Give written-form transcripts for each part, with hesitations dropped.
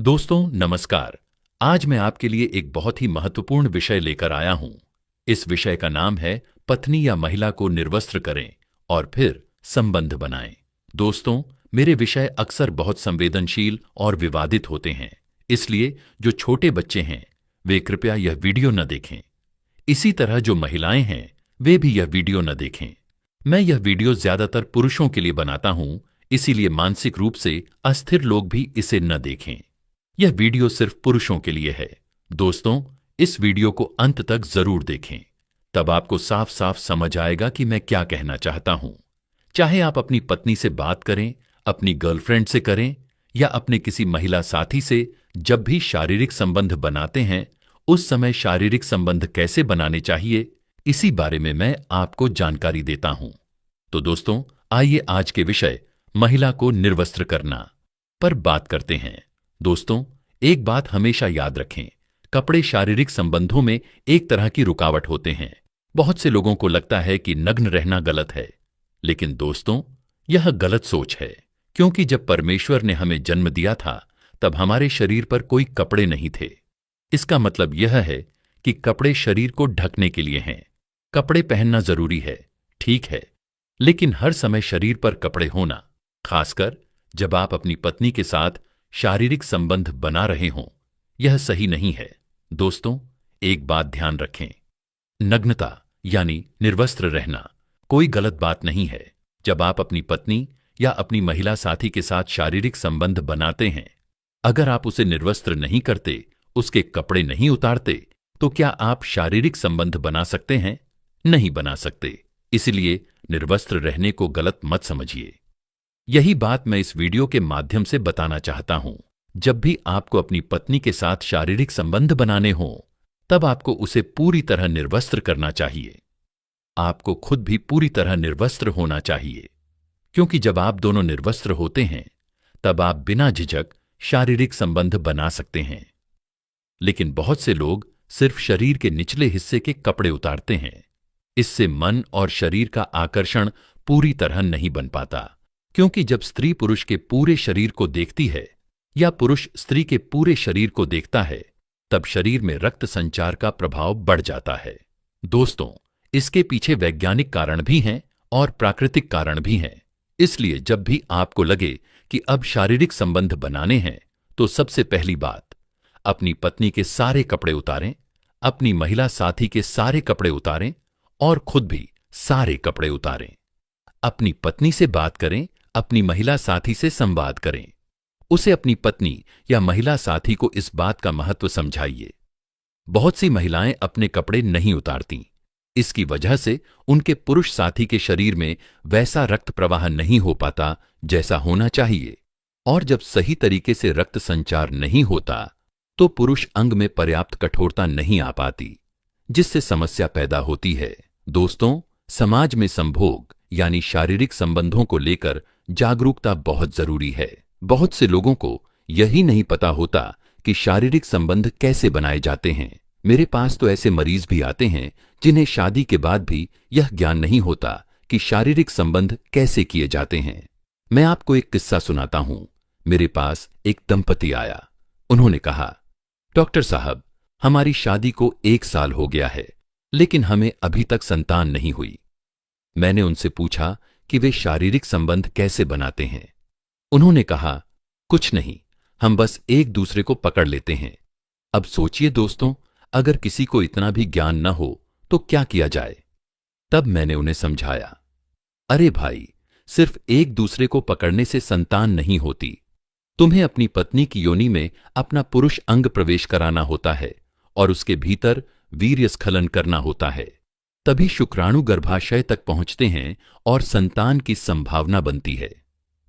दोस्तों नमस्कार। आज मैं आपके लिए एक बहुत ही महत्वपूर्ण विषय लेकर आया हूं। इस विषय का नाम है पत्नी या महिला को निर्वस्त्र करें और फिर संबंध बनाएं। दोस्तों, मेरे विषय अक्सर बहुत संवेदनशील और विवादित होते हैं, इसलिए जो छोटे बच्चे हैं वे कृपया यह वीडियो न देखें। इसी तरह जो महिलाएं हैं वे भी यह वीडियो न देखें। मैं यह वीडियो ज्यादातर पुरुषों के लिए बनाता हूं, इसीलिए मानसिक रूप से अस्थिर लोग भी इसे न देखें। यह वीडियो सिर्फ पुरुषों के लिए है। दोस्तों, इस वीडियो को अंत तक जरूर देखें, तब आपको साफ साफ समझ आएगा कि मैं क्या कहना चाहता हूं। चाहे आप अपनी पत्नी से बात करें, अपनी गर्लफ्रेंड से करें या अपने किसी महिला साथी से, जब भी शारीरिक संबंध बनाते हैं उस समय शारीरिक संबंध कैसे बनाने चाहिए, इसी बारे में मैं आपको जानकारी देता हूं। तो दोस्तों, आइए आज के विषय महिला को निर्वस्त्र करना पर बात करते हैं। दोस्तों, एक बात हमेशा याद रखें, कपड़े शारीरिक संबंधों में एक तरह की रुकावट होते हैं। बहुत से लोगों को लगता है कि नग्न रहना गलत है, लेकिन दोस्तों यह गलत सोच है, क्योंकि जब परमेश्वर ने हमें जन्म दिया था तब हमारे शरीर पर कोई कपड़े नहीं थे। इसका मतलब यह है कि कपड़े शरीर को ढकने के लिए हैं। कपड़े पहनना जरूरी है, ठीक है, लेकिन हर समय शरीर पर कपड़े होना, खासकर जब आप अपनी पत्नी के साथ शारीरिक संबंध बना रहे हों, यह सही नहीं है। दोस्तों, एक बात ध्यान रखें, नग्नता यानी निर्वस्त्र रहना कोई गलत बात नहीं है। जब आप अपनी पत्नी या अपनी महिला साथी के साथ शारीरिक संबंध बनाते हैं, अगर आप उसे निर्वस्त्र नहीं करते, उसके कपड़े नहीं उतारते, तो क्या आप शारीरिक संबंध बना सकते हैं? नहीं बना सकते। इसलिए निर्वस्त्र रहने को गलत मत समझिए। यही बात मैं इस वीडियो के माध्यम से बताना चाहता हूं। जब भी आपको अपनी पत्नी के साथ शारीरिक संबंध बनाने हों, तब आपको उसे पूरी तरह निर्वस्त्र करना चाहिए। आपको खुद भी पूरी तरह निर्वस्त्र होना चाहिए, क्योंकि जब आप दोनों निर्वस्त्र होते हैं तब आप बिना झिझक शारीरिक संबंध बना सकते हैं। लेकिन बहुत से लोग सिर्फ शरीर के निचले हिस्से के कपड़े उतारते हैं। इससे मन और शरीर का आकर्षण पूरी तरह नहीं बन पाता, क्योंकि जब स्त्री पुरुष के पूरे शरीर को देखती है या पुरुष स्त्री के पूरे शरीर को देखता है, तब शरीर में रक्त संचार का प्रभाव बढ़ जाता है। दोस्तों, इसके पीछे वैज्ञानिक कारण भी हैं और प्राकृतिक कारण भी हैं। इसलिए जब भी आपको लगे कि अब शारीरिक संबंध बनाने हैं, तो सबसे पहली बात, अपनी पत्नी के सारे कपड़े उतारें, अपनी महिला साथी के सारे कपड़े उतारें और खुद भी सारे कपड़े उतारें। अपनी पत्नी से बात करें, अपनी महिला साथी से संवाद करें। उसे अपनी पत्नी या महिला साथी को इस बात का महत्व समझाइए। बहुत सी महिलाएं अपने कपड़े नहीं उतारती। इसकी वजह से उनके पुरुष साथी के शरीर में वैसा रक्त प्रवाह नहीं हो पाता जैसा होना चाहिए, और जब सही तरीके से रक्त संचार नहीं होता तो पुरुष अंग में पर्याप्त कठोरता नहीं आ पाती, जिससे समस्या पैदा होती है। दोस्तों, समाज में संभोग यानी शारीरिक संबंधों को लेकर जागरूकता बहुत जरूरी है। बहुत से लोगों को यही नहीं पता होता कि शारीरिक संबंध कैसे बनाए जाते हैं। मेरे पास तो ऐसे मरीज भी आते हैं जिन्हें शादी के बाद भी यह ज्ञान नहीं होता कि शारीरिक संबंध कैसे किए जाते हैं। मैं आपको एक किस्सा सुनाता हूं। मेरे पास एक दंपति आया। उन्होंने कहा, डॉक्टर साहब, हमारी शादी को 1 साल हो गया है, लेकिन हमें अभी तक संतान नहीं हुई। मैंने उनसे पूछा कि वे शारीरिक संबंध कैसे बनाते हैं। उन्होंने कहा, कुछ नहीं, हम बस एक दूसरे को पकड़ लेते हैं। अब सोचिए दोस्तों, अगर किसी को इतना भी ज्ञान न हो तो क्या किया जाए। तब मैंने उन्हें समझाया, अरे भाई, सिर्फ एक दूसरे को पकड़ने से संतान नहीं होती। तुम्हें अपनी पत्नी की योनि में अपना पुरुष अंग प्रवेश कराना होता है और उसके भीतर वीर्यस्खलन करना होता है। तभी शुक्राणु गर्भाशय तक पहुंचते हैं और संतान की संभावना बनती है।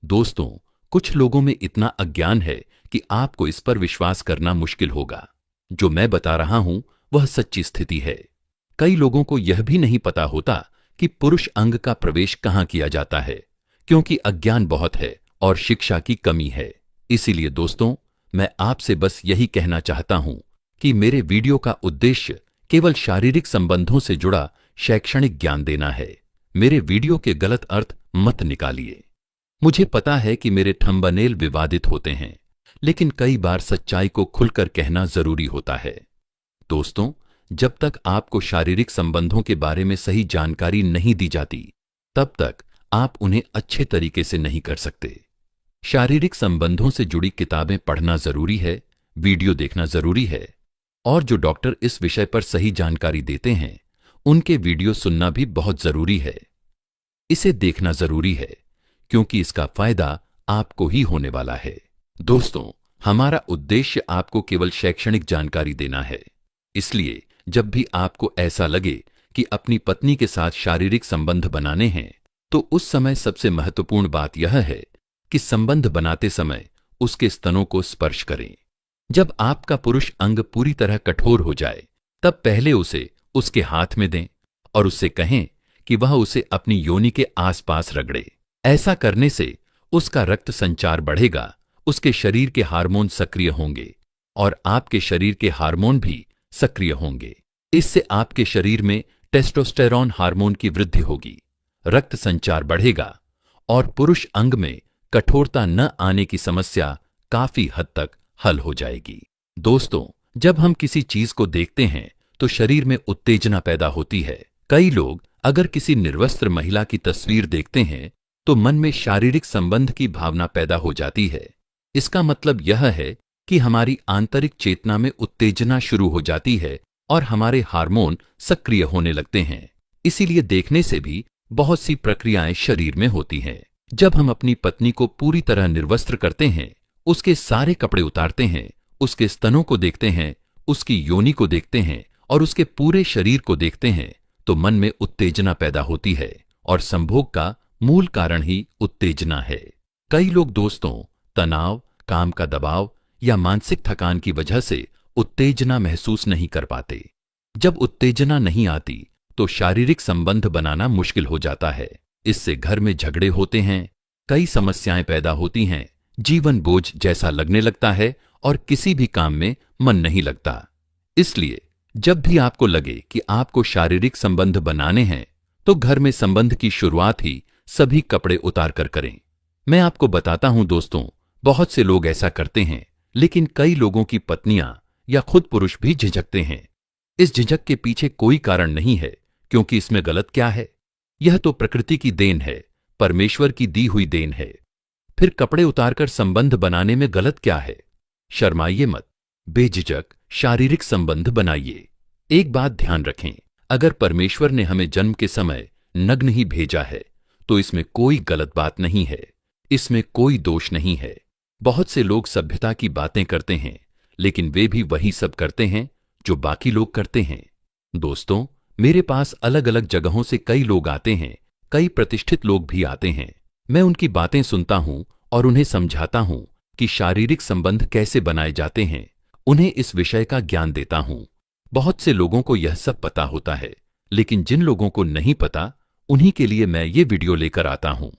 दोस्तों, कुछ लोगों में इतना अज्ञान है कि आपको इस पर विश्वास करना मुश्किल होगा। जो मैं बता रहा हूं वह सच्ची स्थिति है। कई लोगों को यह भी नहीं पता होता कि पुरुष अंग का प्रवेश कहां किया जाता है, क्योंकि अज्ञान बहुत है और शिक्षा की कमी है। इसीलिए दोस्तों, मैं आपसे बस यही कहना चाहता हूं कि मेरे वीडियो का उद्देश्य केवल शारीरिक संबंधों से जुड़ा शैक्षणिक ज्ञान देना है। मेरे वीडियो के गलत अर्थ मत निकालिए। मुझे पता है कि मेरे थंबनेल विवादित होते हैं, लेकिन कई बार सच्चाई को खुलकर कहना जरूरी होता है। दोस्तों, जब तक आपको शारीरिक संबंधों के बारे में सही जानकारी नहीं दी जाती, तब तक आप उन्हें अच्छे तरीके से नहीं कर सकते। शारीरिक संबंधों से जुड़ी किताबें पढ़ना जरूरी है, वीडियो देखना जरूरी है, और जो डॉक्टर इस विषय पर सही जानकारी देते हैं उनके वीडियो सुनना भी बहुत जरूरी है। इसे देखना जरूरी है क्योंकि इसका फायदा आपको ही होने वाला है। दोस्तों, हमारा उद्देश्य आपको केवल शैक्षणिक जानकारी देना है। इसलिए जब भी आपको ऐसा लगे कि अपनी पत्नी के साथ शारीरिक संबंध बनाने हैं, तो उस समय सबसे महत्वपूर्ण बात यह है कि संबंध बनाते समय उसके स्तनों को स्पर्श करें। जब आपका पुरुष अंग पूरी तरह कठोर हो जाए, तब पहले उसे उसके हाथ में दें और उससे कहें कि वह उसे अपनी योनि के आसपास रगड़े। ऐसा करने से उसका रक्त संचार बढ़ेगा, उसके शरीर के हार्मोन सक्रिय होंगे और आपके शरीर के हार्मोन भी सक्रिय होंगे। इससे आपके शरीर में टेस्टोस्टेरॉन हार्मोन की वृद्धि होगी, रक्त संचार बढ़ेगा और पुरुष अंग में कठोरता न आने की समस्या काफी हद तक हल हो जाएगी। दोस्तों, जब हम किसी चीज को देखते हैं तो शरीर में उत्तेजना पैदा होती है। कई लोग अगर किसी निर्वस्त्र महिला की तस्वीर देखते हैं तो मन में शारीरिक संबंध की भावना पैदा हो जाती है। इसका मतलब यह है कि हमारी आंतरिक चेतना में उत्तेजना शुरू हो जाती है और हमारे हार्मोन सक्रिय होने लगते हैं। इसीलिए देखने से भी बहुत सी प्रक्रियाएं शरीर में होती हैं। जब हम अपनी पत्नी को पूरी तरह निर्वस्त्र करते हैं, उसके सारे कपड़े उतारते हैं, उसके स्तनों को देखते हैं, उसकी योनि को देखते हैं और उसके पूरे शरीर को देखते हैं, तो मन में उत्तेजना पैदा होती है और संभोग का मूल कारण ही उत्तेजना है। कई लोग दोस्तों, तनाव, काम का दबाव या मानसिक थकान की वजह से उत्तेजना महसूस नहीं कर पाते। जब उत्तेजना नहीं आती तो शारीरिक संबंध बनाना मुश्किल हो जाता है। इससे घर में झगड़े होते हैं, कई समस्याएं पैदा होती हैं, जीवन बोझ जैसा लगने लगता है और किसी भी काम में मन नहीं लगता। इसलिए जब भी आपको लगे कि आपको शारीरिक संबंध बनाने हैं, तो घर में संबंध की शुरुआत ही सभी कपड़े उतार कर करें। मैं आपको बताता हूं दोस्तों, बहुत से लोग ऐसा करते हैं, लेकिन कई लोगों की पत्नियां या खुद पुरुष भी झिझकते हैं। इस झिझक के पीछे कोई कारण नहीं है, क्योंकि इसमें गलत क्या है? यह तो प्रकृति की देन है, परमेश्वर की दी हुई देन है। फिर कपड़े उतारकर संबंध बनाने में गलत क्या है? शर्माइए मत, बेझिझक शारीरिक संबंध बनाइए। एक बात ध्यान रखें, अगर परमेश्वर ने हमें जन्म के समय नग्न ही भेजा है, तो इसमें कोई गलत बात नहीं है, इसमें कोई दोष नहीं है। बहुत से लोग सभ्यता की बातें करते हैं, लेकिन वे भी वही सब करते हैं जो बाकी लोग करते हैं। दोस्तों, मेरे पास अलग अलग जगहों से कई लोग आते हैं, कई प्रतिष्ठित लोग भी आते हैं। मैं उनकी बातें सुनता हूं और उन्हें समझाता हूं कि शारीरिक संबंध कैसे बनाए जाते हैं, उन्हें इस विषय का ज्ञान देता हूं। बहुत से लोगों को यह सब पता होता है, लेकिन जिन लोगों को नहीं पता, उन्हीं के लिए मैं ये वीडियो लेकर आता हूं।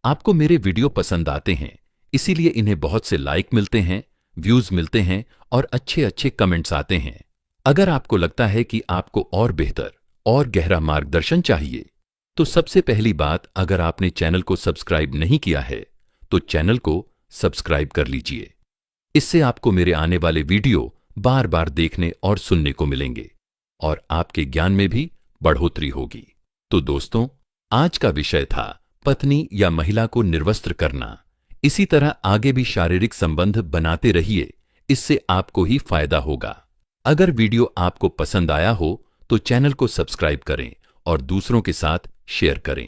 आपको मेरे वीडियो पसंद आते हैं, इसीलिए इन्हें बहुत से लाइक मिलते हैं, व्यूज मिलते हैं और अच्छे अच्छे कमेंट्स आते हैं। अगर आपको लगता है कि आपको और बेहतर और गहरा मार्गदर्शन चाहिए, तो सबसे पहली बात, अगर आपने चैनल को सब्सक्राइब नहीं किया है तो चैनल को सब्सक्राइब कर लीजिए। इससे आपको मेरे आने वाले वीडियो बार बार देखने और सुनने को मिलेंगे और आपके ज्ञान में भी बढ़ोतरी होगी। तो दोस्तों, आज का विषय था पत्नी या महिला को निर्वस्त्र करना। इसी तरह आगे भी शारीरिक संबंध बनाते रहिए, इससे आपको ही फायदा होगा। अगर वीडियो आपको पसंद आया हो तो चैनल को सब्सक्राइब करें और दूसरों के साथ शेयर करें।